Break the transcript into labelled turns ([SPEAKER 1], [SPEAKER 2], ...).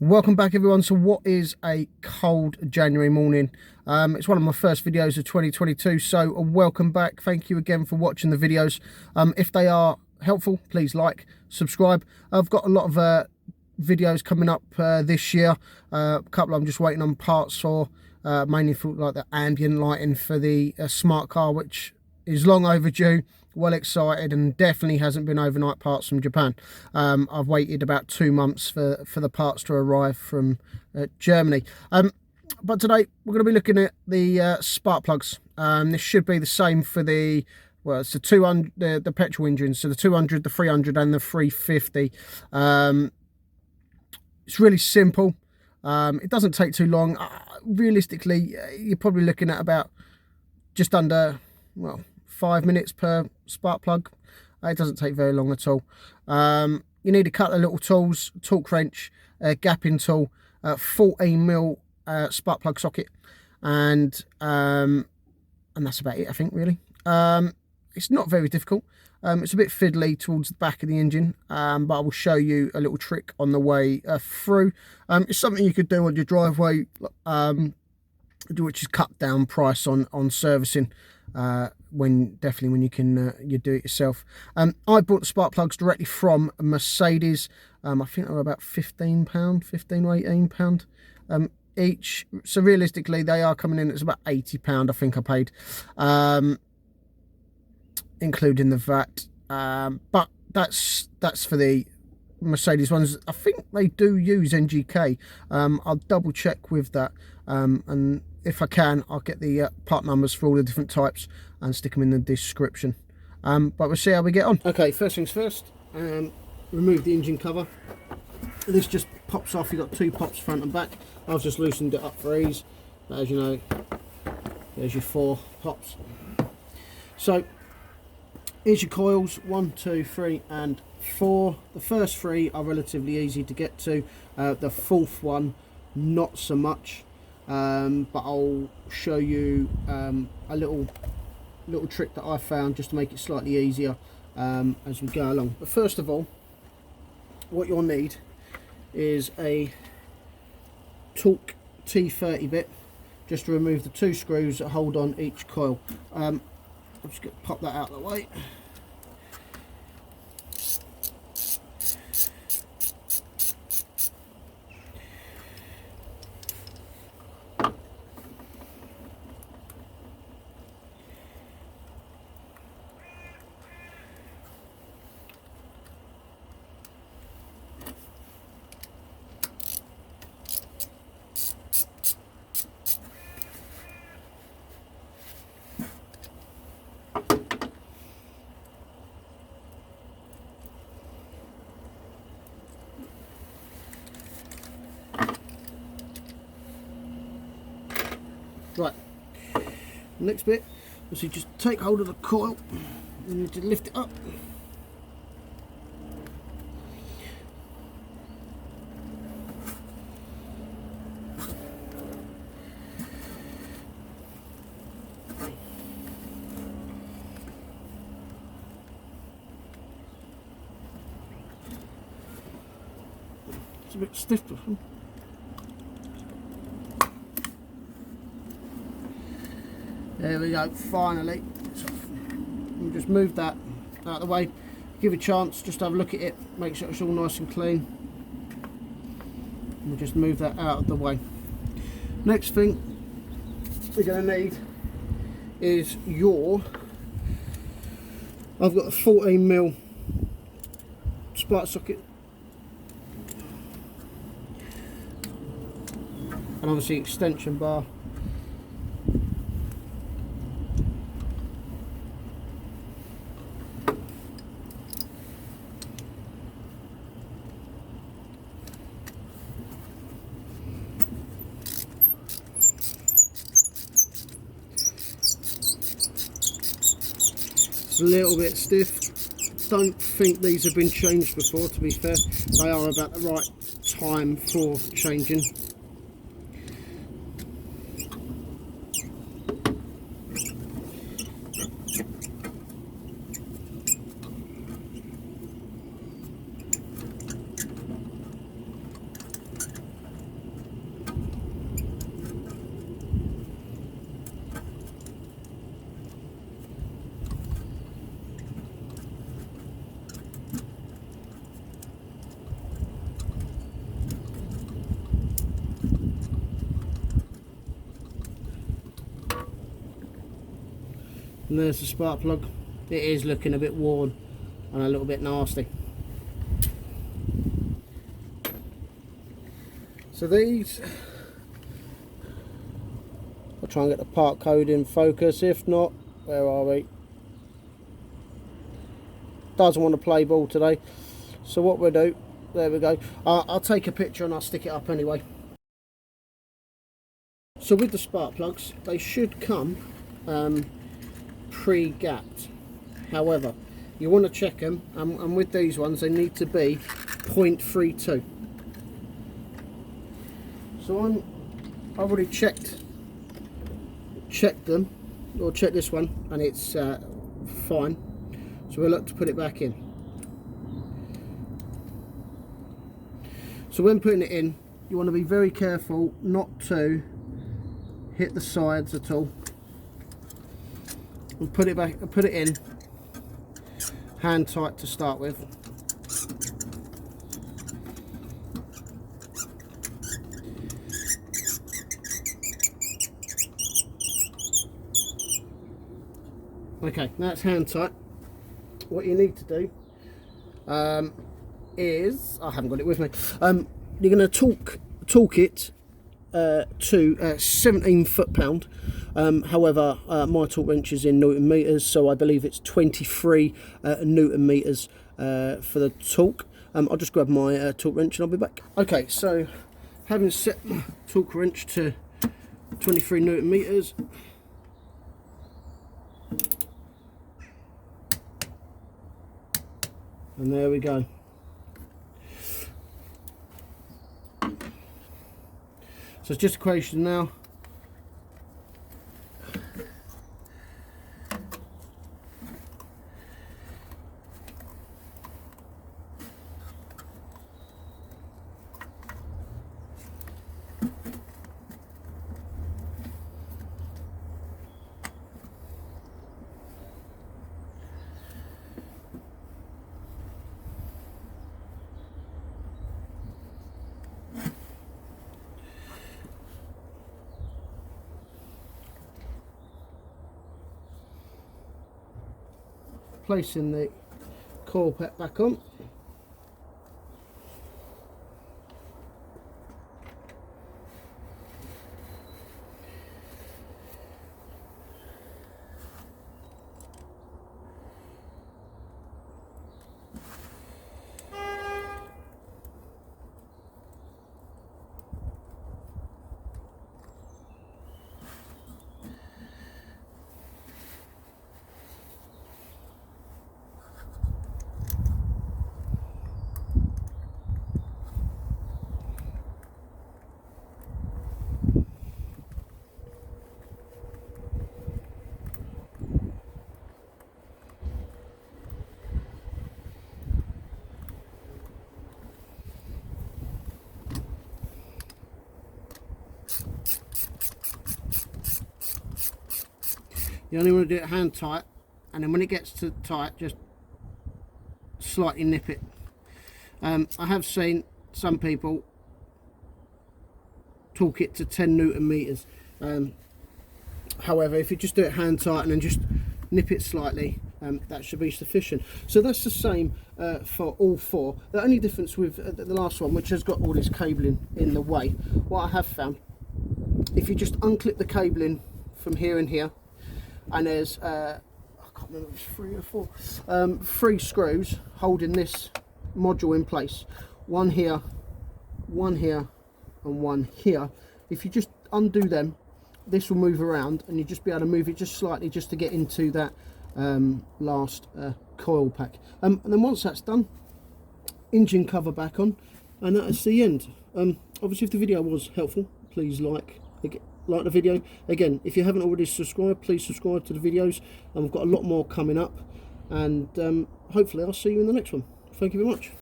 [SPEAKER 1] Welcome back, everyone. So what is a cold January morning? It's one of my first videos of 2022, so welcome back. Thank you again for watching the videos. If they are helpful, please like, subscribe. I've got a lot of videos coming up this year. A couple I'm just waiting on parts for, mainly for like the ambient lighting for the smart car, which is long overdue. Well excited, and definitely hasn't been overnight parts from Japan. I've waited about 2 months for the parts to arrive from Germany. But today we're going to be looking at the spark plugs. This should be the same for the, well, it's the 200, the petrol engines, so the 200, the 300 and the 350. It's really simple. It doesn't take too long. Realistically, you're probably looking at about just under, well, 5 minutes per spark plug. It doesn't take very long at all. You need a couple of little tools: torque wrench, a gapping tool, 14mm spark plug socket, and that's about it, I think, really. It's not very difficult. It's a bit fiddly towards the back of the engine, but I will show you a little trick on the way through. It's something you could do on your driveway, which is cut down price on servicing. Definitely when you can you do it yourself. I bought the spark plugs directly from Mercedes. I think they were about £15, £15 or £18 each. So realistically, they are coming in. It's about £80, I think I paid, including the VAT. But that's for the Mercedes ones. I think they do use NGK. I'll double check with that, and if I can, I'll get the part numbers for all the different types and stick them in the description. But we'll see how we get on. Okay, first things first, remove the engine cover. This just pops off. You've got 2 pops front and back. I've just loosened it up for ease. But as you know, there's your 4 pops. So here's your coils, 1, 2, 3 and 4. The first 3 are relatively easy to get to. The 4th one, not so much. But I'll show you a little trick that I found just to make it slightly easier as we go along. But first of all, what you'll need is a torque T30 bit, just to remove the 2 screws that hold on each coil. I'm just going to pop that out of the way. Right, next bit, so you just take hold of the coil and you need to lift it up. It's a bit stiff. There we go, finally. So we'll just move that out of the way, give it a chance, just have a look at it, make sure it's all nice and clean. We'll just move that out of the way. Next thing we're going to need is I've got a 14mm spark socket, and obviously extension bar. A little bit stiff. Don't think these have been changed before, to be fair. They are about the right time for changing. And there's the spark plug. It is looking a bit worn and a little bit nasty. So these, I'll try and get the part code in focus. If not, where are we? Doesn't want to play ball today. So what we'll do, there we go. I'll take a picture and I'll stick it up anyway. So with the spark plugs, they should come pre-gapped. However, you want to check them, and with these ones, they need to be 0.32. So I've already checked them, or checked this one, and it's fine. So we'll look to put it back in. So when putting it in, you want to be very careful not to hit the sides at all. And put it back, put it in hand tight to start with. Okay, that's hand tight. What you need to do is, I haven't got it with me, you're going to torque it to 17 foot-pound. However, my torque wrench is in Newton meters, so I believe it's 23 Newton meters for the torque. I'll just grab my torque wrench and I'll be back. Okay, so having set my torque wrench to 23 Newton meters, and there we go. So it's just a question now. Placing the coil pack back on. You only want to do it hand tight, and then when it gets to tight, just slightly nip it. I have seen some people torque it to 10 Newton meters. However, if you just do it hand tight and then just nip it slightly, that should be sufficient. So that's the same for all four. The only difference with the last one, which has got all this cabling in the way, what I have found, if you just unclip the cabling from here and here, and there's I can't remember if it's 3 or 4, 3 screws holding this module in place. One here, and one here. If you just undo them, this will move around, and you just be able to move it just slightly just to get into that last coil pack. And then once that's done, engine cover back on, and that is the end. Obviously, if the video was helpful, please like the video. Again, if you haven't already subscribed, please subscribe to the videos, and we've got a lot more coming up, and hopefully I'll see you in the next one. Thank you very much.